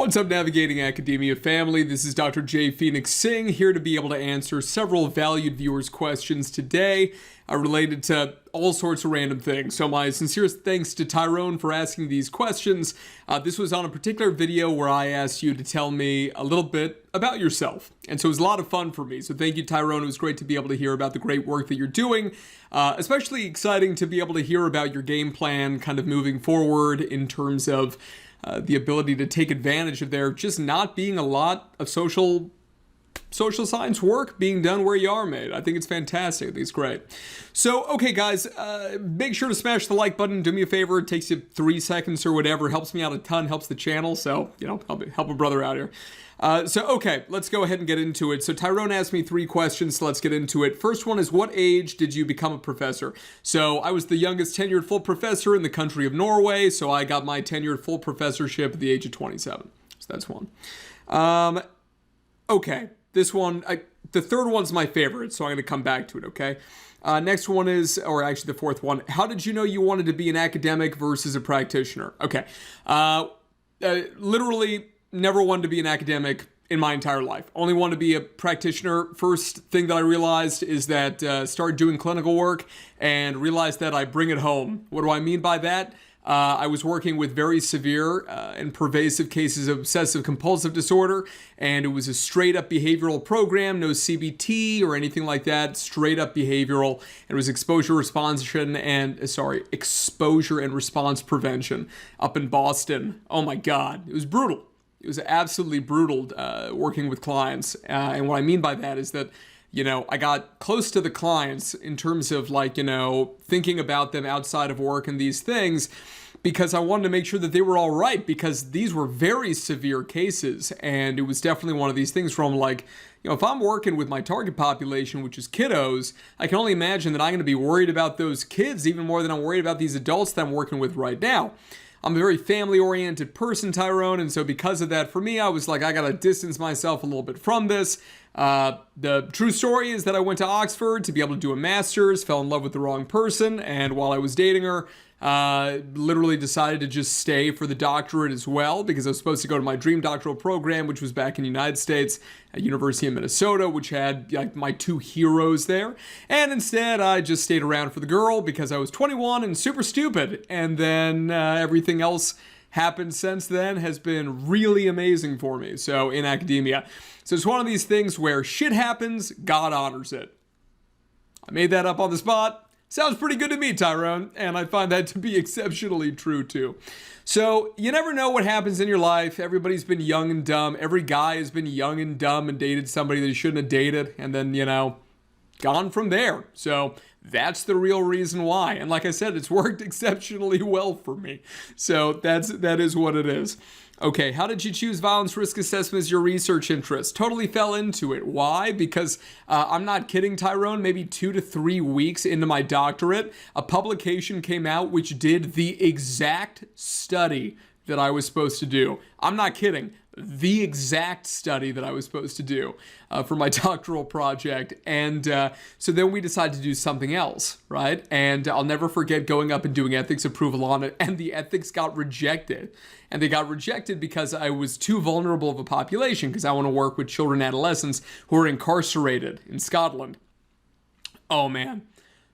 What's up, Navigating Academia family? This is Dr. J. Phoenix Singh, here to be able to answer several valued viewers' questions today related to all sorts of random things. So my sincerest thanks to Tyrone for asking these questions. This was on a particular video where I asked you to tell me a little bit about yourself. And so it was a lot of fun for me. So thank you, Tyrone. It was great to be able to hear about the great work that you're doing. Especially exciting to be able to hear about your game plan kind of moving forward in terms of the ability to take advantage of there just not being a lot of social science work being done where you are, mate. I think it's fantastic. I think it's great. So, okay, guys, make sure to smash the like button. Do me a favor. It takes you 3 seconds or whatever. Helps me out a ton. Helps the channel. So, help a brother out here. Okay, let's go ahead and get into it. So Tyrone asked me 3 questions, so let's get into it. First one is, what age did you become a professor? So I was the youngest tenured full professor in the country of Norway, so I got my tenured full professorship at the age of 27. So that's one. Okay, this one, the third one's my favorite, so I'm going to come back to it, okay? Next one is, or actually the fourth one, how did you know you wanted to be an academic versus a practitioner? Okay, literally never wanted to be an academic in my entire life. Only wanted to be a practitioner. First thing that I realized is that started doing clinical work and realized that I bring it home. What do I mean by that? I was working with very severe and pervasive cases of obsessive compulsive disorder, and it was a straight up behavioral program, no CBT or anything like that, straight up behavioral. It was exposure and response prevention up in Boston. Oh my God, it was brutal. It was absolutely brutal working with clients. And what I mean by that is that, I got close to the clients in terms of thinking about them outside of work and these things, because I wanted to make sure that they were all right, because these were very severe cases. And it was definitely one of these things where I'm like, if I'm working with my target population, which is kiddos, I can only imagine that I'm going to be worried about those kids even more than I'm worried about these adults that I'm working with right now. I'm a very family-oriented person, Tyrone, and so because of that, for me, I was like, I gotta distance myself a little bit from this. The true story is that I went to Oxford to be able to do a master's, fell in love with the wrong person, and while I was dating her, literally decided to just stay for the doctorate as well, because I was supposed to go to my dream doctoral program, which was back in the United States at University of Minnesota, which had my 2 heroes there. And instead, I just stayed around for the girl because I was 21 and super stupid. And then everything else happened since then has been really amazing for me. So in academia. So it's one of these things where shit happens, God honors it. I made that up on the spot. Sounds pretty good to me, Tyrone, and I find that to be exceptionally true, too. So, you never know what happens in your life. Everybody's been young and dumb. Every guy has been young and dumb and dated somebody that he shouldn't have dated, and then, gone from there. So, that's the real reason why. And like I said, it's worked exceptionally well for me. So, that is what it is. Okay, how did you choose violence risk assessment as your research interest? Totally fell into it. Why? Because I'm not kidding, Tyrone, maybe 2 to 3 weeks into my doctorate, a publication came out which did the exact study that I was supposed to do. I'm not kidding. The exact study that I was supposed to do for my doctoral project. And so then we decided to do something else, right? And I'll never forget going up and doing ethics approval on it, and the ethics got rejected. And they got rejected because I was too vulnerable of a population, because I want to work with children and adolescents who are incarcerated in Scotland. Oh man,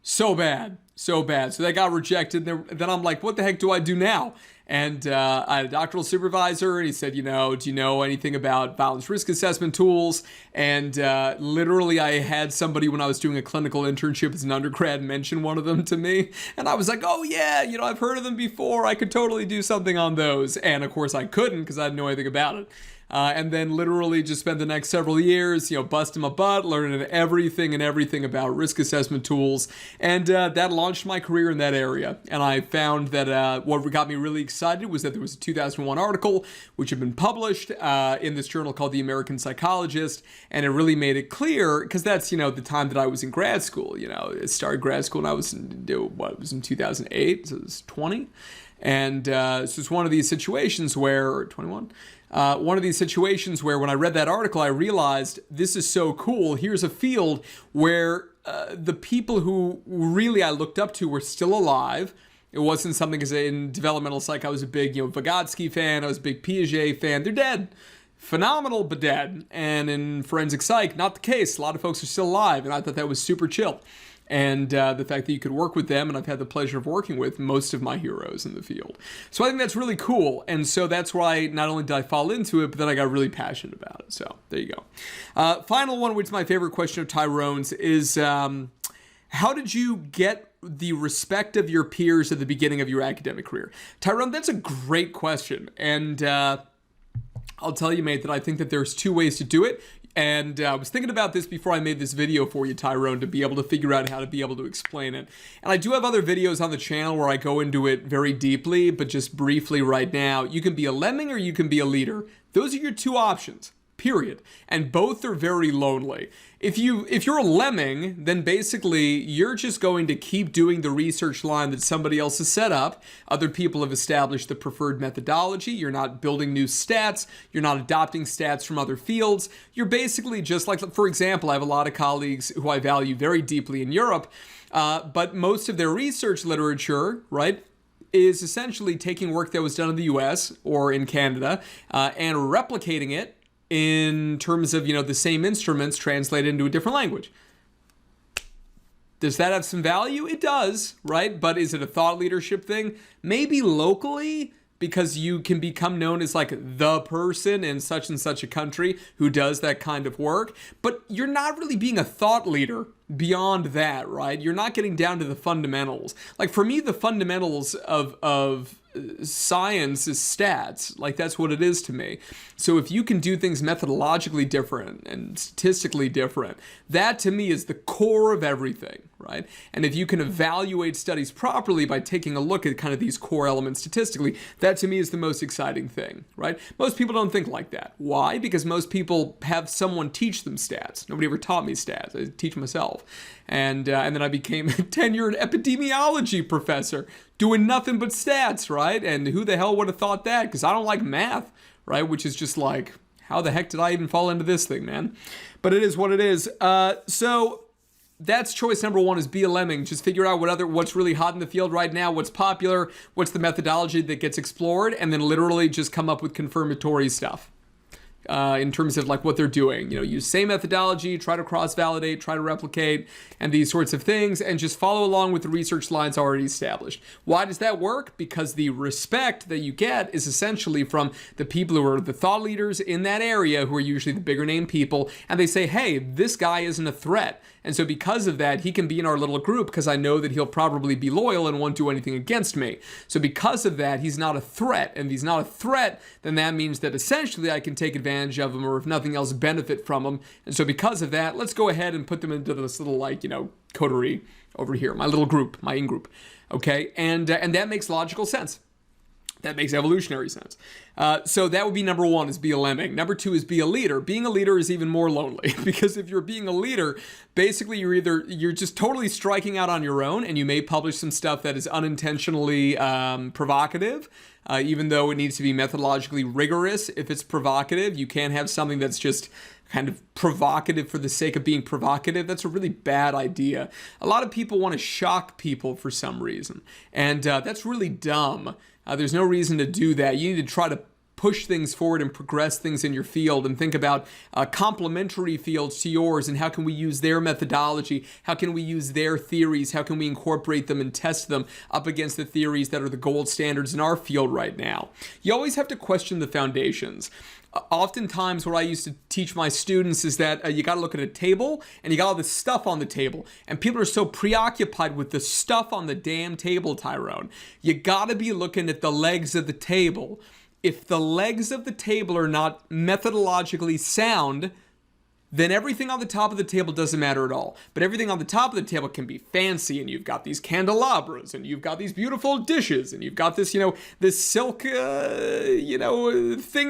so bad. So bad. So that got rejected. Then I'm like, what the heck do I do now? And I had a doctoral supervisor, and he said, do you know anything about violence risk assessment tools? And literally, I had somebody when I was doing a clinical internship as an undergrad mention one of them to me. And I was like, oh yeah, I've heard of them before. I could totally do something on those. And of course, I couldn't because I didn't know anything about it. And then literally just spent the next several years, busting my butt, learning everything about risk assessment tools. And that launched my career in that area. And I found that what got me really excited was that there was a 2001 article which had been published in this journal called The American Psychologist. And it really made it clear, because that's, the time that I was in grad school. I started grad school and I was in 2008, so it was 20. And so it's one of these situations where, 21, one of these situations where when I read that article, I realized this is so cool. Here's a field where the people who really I looked up to were still alive. It wasn't something, because in developmental psych, I was a big, Vygotsky fan. I was a big Piaget fan. They're dead. Phenomenal, but dead. And in forensic psych, not the case. A lot of folks are still alive, and I thought that was super chill. And the fact that you could work with them, and I've had the pleasure of working with most of my heroes in the field. So I think that's really cool. And so that's why not only did I fall into it, but then I got really passionate about it. So there you go. Final one, which is my favorite question of Tyrone's, is how did you get the respect of your peers at the beginning of your academic career? Tyrone, that's a great question. And I'll tell you, mate, that I think that there's two ways to do it. And I was thinking about this before I made this video for you, Tyrone, to be able to figure out how to be able to explain it. And I do have other videos on the channel where I go into it very deeply, but just briefly right now, you can be a lemming or you can be a leader. Those are your two options. Period. And both are very lonely. If you're a lemming, then basically you're just going to keep doing the research line that somebody else has set up. Other people have established the preferred methodology. You're not building new stats. You're not adopting stats from other fields. You're basically just like, for example, I have a lot of colleagues who I value very deeply in Europe, but most of their research literature, right, is essentially taking work that was done in the US or in Canada and replicating it in terms of, the same instruments translated into a different language. Does that have some value? It does, right? But is it a thought leadership thing? Maybe locally, because you can become known as like the person in such and such a country who does that kind of work. But you're not really being a thought leader beyond that, right? You're not getting down to the fundamentals. Like for me, the fundamentals of science is stats. Like that's what it is to me. So if you can do things methodologically different and statistically different, that to me is the core of everything, right? And if you can evaluate studies properly by taking a look at kind of these core elements statistically, that to me is the most exciting thing, right? Most people don't think like that. Why? Because most people have someone teach them stats. Nobody ever taught me stats. I teach myself. And then I became a tenured epidemiology professor doing nothing but stats, right? And who the hell would have thought that? Because I don't like math, right? Which is just like, how the heck did I even fall into this thing, man? But it is what it is. So that's choice number one, is be a lemming. Just figure out what's really hot in the field right now, what's popular, what's the methodology that gets explored, and then literally just come up with confirmatory stuff. In terms of like what they're doing, use same methodology, try to cross-validate, try to replicate, and these sorts of things, and just follow along with the research lines already established. Why does that work? Because the respect that you get is essentially from the people who are the thought leaders in that area, who are usually the bigger name people, and they say, hey, this guy isn't a threat. And so because of that, he can be in our little group because I know that he'll probably be loyal and won't do anything against me. So because of that, he's not a threat. And if he's not a threat, then that means that essentially I can take advantage of him, or if nothing else, benefit from him. And so because of that, let's go ahead and put them into this little coterie over here, my little group, my in-group. Okay, and that makes logical sense. That makes evolutionary sense. So that would be number one, is be a lemming. Number two is be a leader. Being a leader is even more lonely because if you're being a leader, basically you're just totally striking out on your own, and you may publish some stuff that is unintentionally provocative, even though it needs to be methodologically rigorous. If it's provocative, you can't have something that's just kind of provocative for the sake of being provocative. That's a really bad idea. A lot of people want to shock people for some reason, and that's really dumb. There's no reason to do that. You need to try to push things forward and progress things in your field and think about complementary fields to yours and how can we use their methodology, how can we use their theories, how can we incorporate them and test them up against the theories that are the gold standards in our field right now. You always have to question the foundations. Oftentimes what I used to teach my students is that you got to look at a table and you got all this stuff on the table, and people are so preoccupied with the stuff on the damn table, Tyrone. You got to be looking at the legs of the table. If the legs of the table are not methodologically sound, then everything on the top of the table doesn't matter at all. But everything on the top of the table can be fancy, and you've got these candelabras, and you've got these beautiful dishes, and you've got this, this silk, thing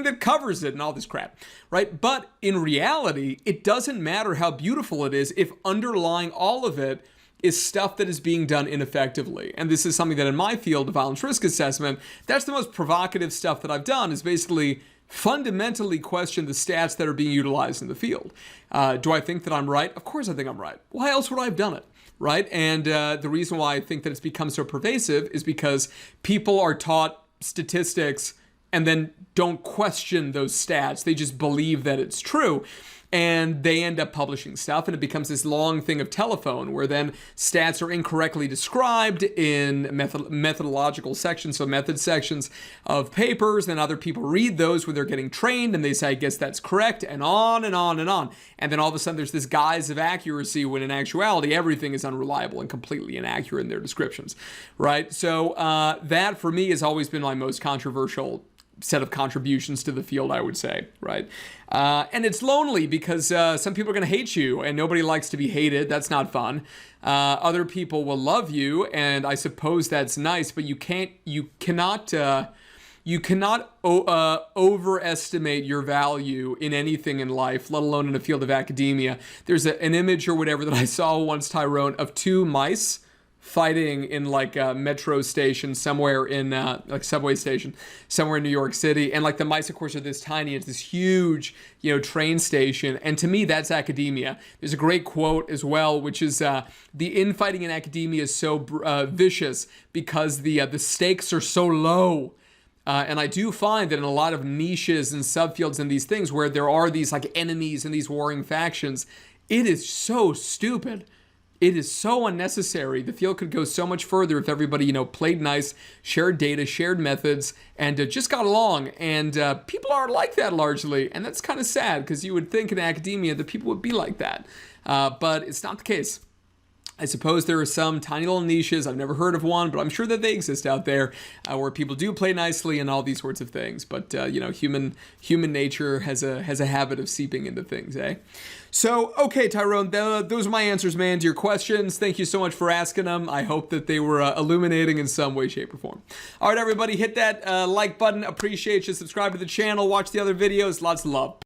that covers it, and all this crap, right? But in reality, it doesn't matter how beautiful it is if underlying all of it is stuff that is being done ineffectively. And this is something that in my field of violence risk assessment, that's the most provocative stuff that I've done, is basically fundamentally question the stats that are being utilized in the field. Do I think that I'm right? Of course I think I'm right. Why else would I have done it? Right? And the reason why I think that it's become so pervasive is because people are taught statistics and then don't question those stats. They just believe that it's true. And they end up publishing stuff, and it becomes this long thing of telephone where then stats are incorrectly described in methodological sections, so method sections of papers. Then other people read those when they're getting trained, and they say, I guess that's correct, and on and on and on. And then all of a sudden there's this guise of accuracy when in actuality everything is unreliable and completely inaccurate in their descriptions, right? So that for me has always been my most controversial set of contributions to the field, I would say, right? And it's lonely because some people are going to hate you, and nobody likes to be hated. That's not fun. Other people will love you, and I suppose that's nice, but you cannot overestimate your value in anything in life, let alone in a field of academia. There's an image or whatever that I saw once, Tyrone, of two mice fighting in like a metro station somewhere in like subway station somewhere in New York City, and like the mice of course are this tiny. It's this huge train station, and to me that's academia. There's a great quote as well, which is the infighting in academia is so vicious because the stakes are so low. And I do find that in a lot of niches and subfields and these things where there are these like enemies and these warring factions, it is so stupid. It is so unnecessary. The field could go so much further if everybody, played nice, shared data, shared methods, and just got along. And people aren't like that largely, and that's kind of sad because you would think in academia that people would be like that. But it's not the case. I suppose there are some tiny little niches. I've never heard of one, but I'm sure that they exist out there where people do play nicely and all these sorts of things. But human nature has a habit of seeping into things, eh? So, okay, Tyrone, those are my answers, man, to your questions. Thank you so much for asking them. I hope that they were illuminating in some way, shape, or form. All right, everybody, hit that like button. Appreciate you. Subscribe to the channel. Watch the other videos. Lots of love.